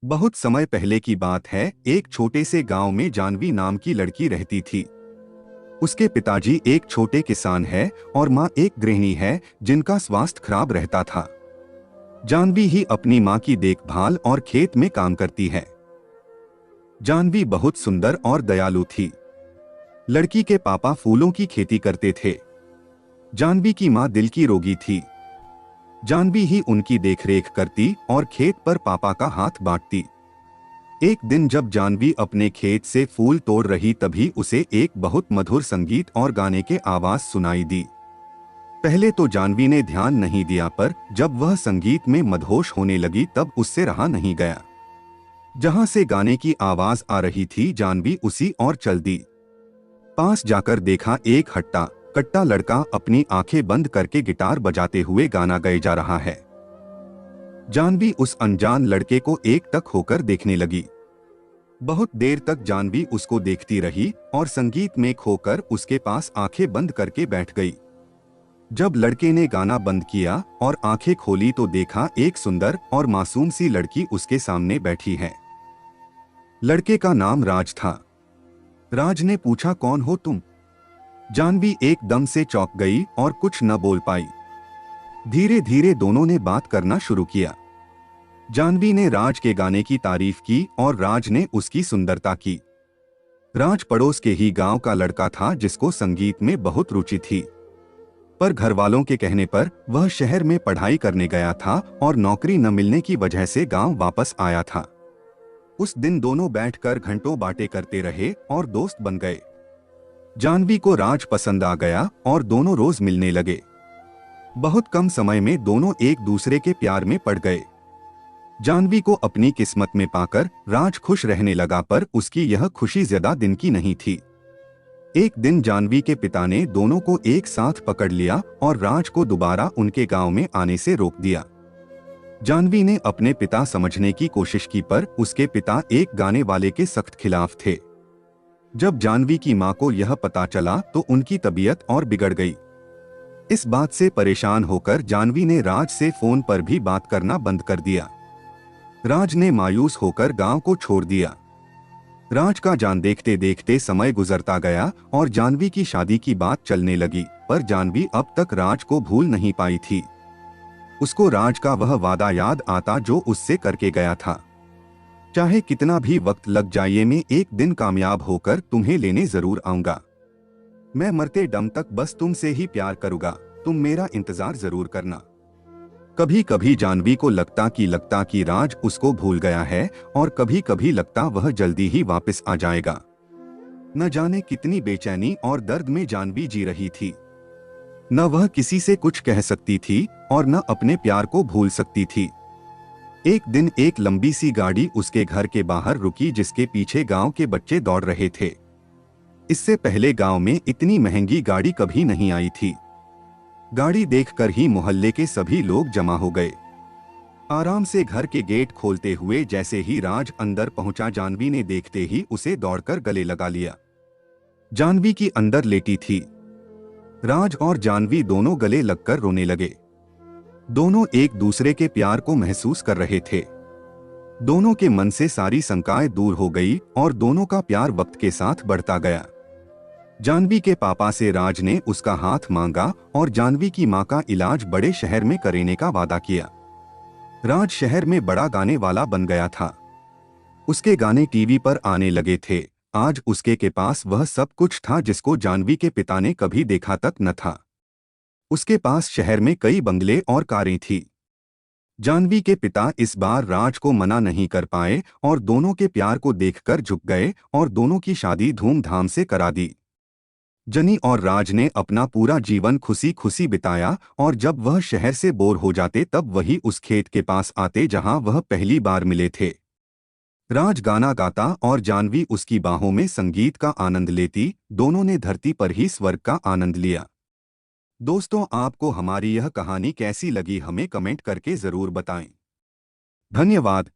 बहुत समय पहले की बात है। एक छोटे से गांव में जानवी नाम की लड़की रहती थी। उसके पिताजी एक छोटे किसान है और माँ एक गृहिणी है जिनका स्वास्थ्य खराब रहता था। जानवी ही अपनी माँ की देखभाल और खेत में काम करती है। जानवी बहुत सुंदर और दयालु थी। लड़की के पापा फूलों की खेती करते थे। जानवी की माँ दिल की रोगी थी। जानवी ही उनकी देखरेख करती और खेत पर पापा का हाथ बांटती। एक दिन जब जानवी अपने खेत से फूल तोड़ रही तभी उसे एक बहुत मधुर संगीत और गाने के आवाज सुनाई दी। पहले तो जानवी ने ध्यान नहीं दिया, पर जब वह संगीत में मदहोश होने लगी तब उससे रहा नहीं गया। जहां से गाने की आवाज आ रही थी जानवी उसी ओर चल दी। पास जाकर देखा एक हट्टा कट्टा लड़का अपनी आंखें बंद करके गिटार बजाते हुए गाना गाए जा रहा है। जानवी उस अनजान लड़के को एकटक होकर देखने लगी। बहुत देर तक जानवी उसको देखती रही और संगीत में खोकर उसके पास आंखें बंद करके बैठ गई। जब लड़के ने गाना बंद किया और आंखें खोली तो देखा एक सुंदर और मासूम सी लड़की उसके सामने बैठी है। लड़के का नाम राज था। राज ने पूछा, कौन हो तुम? जानवी एकदम से चौंक गई और कुछ न बोल पाई। धीरे धीरे दोनों ने बात करना शुरू किया। जानवी ने राज के गाने की तारीफ की और राज ने उसकी सुंदरता की। राज पड़ोस के ही गांव का लड़का था जिसको संगीत में बहुत रुचि थी, पर घर वालों के कहने पर वह शहर में पढ़ाई करने गया था और नौकरी न मिलने की वजह से गांव वापस आया था। उस दिन दोनों बैठकर घंटों बातें करते रहे और दोस्त बन गए। जानवी को राज पसंद आ गया और दोनों रोज मिलने लगे। बहुत कम समय में दोनों एक दूसरे के प्यार में पड़ गए। जानवी को अपनी किस्मत में पाकर राज खुश रहने लगा, पर उसकी यह खुशी ज्यादा दिन की नहीं थी। एक दिन जानवी के पिता ने दोनों को एक साथ पकड़ लिया और राज को दोबारा उनके गांव में आने से रोक दिया। जानवी ने अपने पिता समझने की कोशिश की, पर उसके पिता एक गाने वाले के सख्त खिलाफ थे। जब जानवी की मां को यह पता चला तो उनकी तबीयत और बिगड़ गई। इस बात से परेशान होकर जानवी ने राज से फोन पर भी बात करना बंद कर दिया। राज ने मायूस होकर गांव को छोड़ दिया। राज का जान देखते देखते समय गुजरता गया और जानवी की शादी की बात चलने लगी, पर जानवी अब तक राज को भूल नहीं पाई थी। उसको राज का वह वादा याद आता जो उससे करके गया था। चाहे कितना भी वक्त लग जाए, मैं एक दिन कामयाब होकर तुम्हें लेने जरूर आऊंगा। मैं मरते दम तक बस तुमसे ही प्यार करूंगा, तुम मेरा इंतजार जरूर करना। कभी कभी जानवी को लगता कि राज उसको भूल गया है और कभी कभी लगता वह जल्दी ही वापस आ जाएगा। न जाने कितनी बेचैनी और दर्द में जानवी जी रही थी। न वह किसी से कुछ कह सकती थी और न अपने प्यार को भूल सकती थी। एक दिन एक लंबी सी गाड़ी उसके घर के बाहर रुकी जिसके पीछे गांव के बच्चे दौड़ रहे थे। इससे पहले गांव में इतनी महंगी गाड़ी कभी नहीं आई थी। गाड़ी देखकर ही मोहल्ले के सभी लोग जमा हो गए। आराम से घर के गेट खोलते हुए जैसे ही राज अंदर पहुंचा, जानवी ने देखते ही उसे दौड़कर गले लगा लिया। जानवी की अंदर लेटी थी। राज और जानवी दोनों गले लगकर रोने लगे। दोनों एक दूसरे के प्यार को महसूस कर रहे थे। दोनों के मन से सारी शंकाएं दूर हो गई और दोनों का प्यार वक्त के साथ बढ़ता गया। जानवी के पापा से राज ने उसका हाथ मांगा और जानवी की मां का इलाज बड़े शहर में कराने का वादा किया। राज शहर में बड़ा गाने वाला बन गया था। उसके गाने टीवी पर आने लगे थे। आज उसके के पास वह सब कुछ था जिसको जानवी के पिता ने कभी देखा तक न था। उसके पास शहर में कई बंगले और कारें थी। जानवी के पिता इस बार राज को मना नहीं कर पाए और दोनों के प्यार को देखकर झुक गए और दोनों की शादी धूमधाम से करा दी। जनी और राज ने अपना पूरा जीवन खुशी खुशी बिताया और जब वह शहर से बोर हो जाते तब वही उस खेत के पास आते जहां वह पहली बार मिले थे। राज गाना गाता और जानवी उसकी बाहों में संगीत का आनंद लेती। दोनों ने धरती पर ही स्वर्ग का आनंद लिया। दोस्तों, आपको हमारी यह कहानी कैसी लगी हमें कमेंट करके जरूर बताएं। धन्यवाद।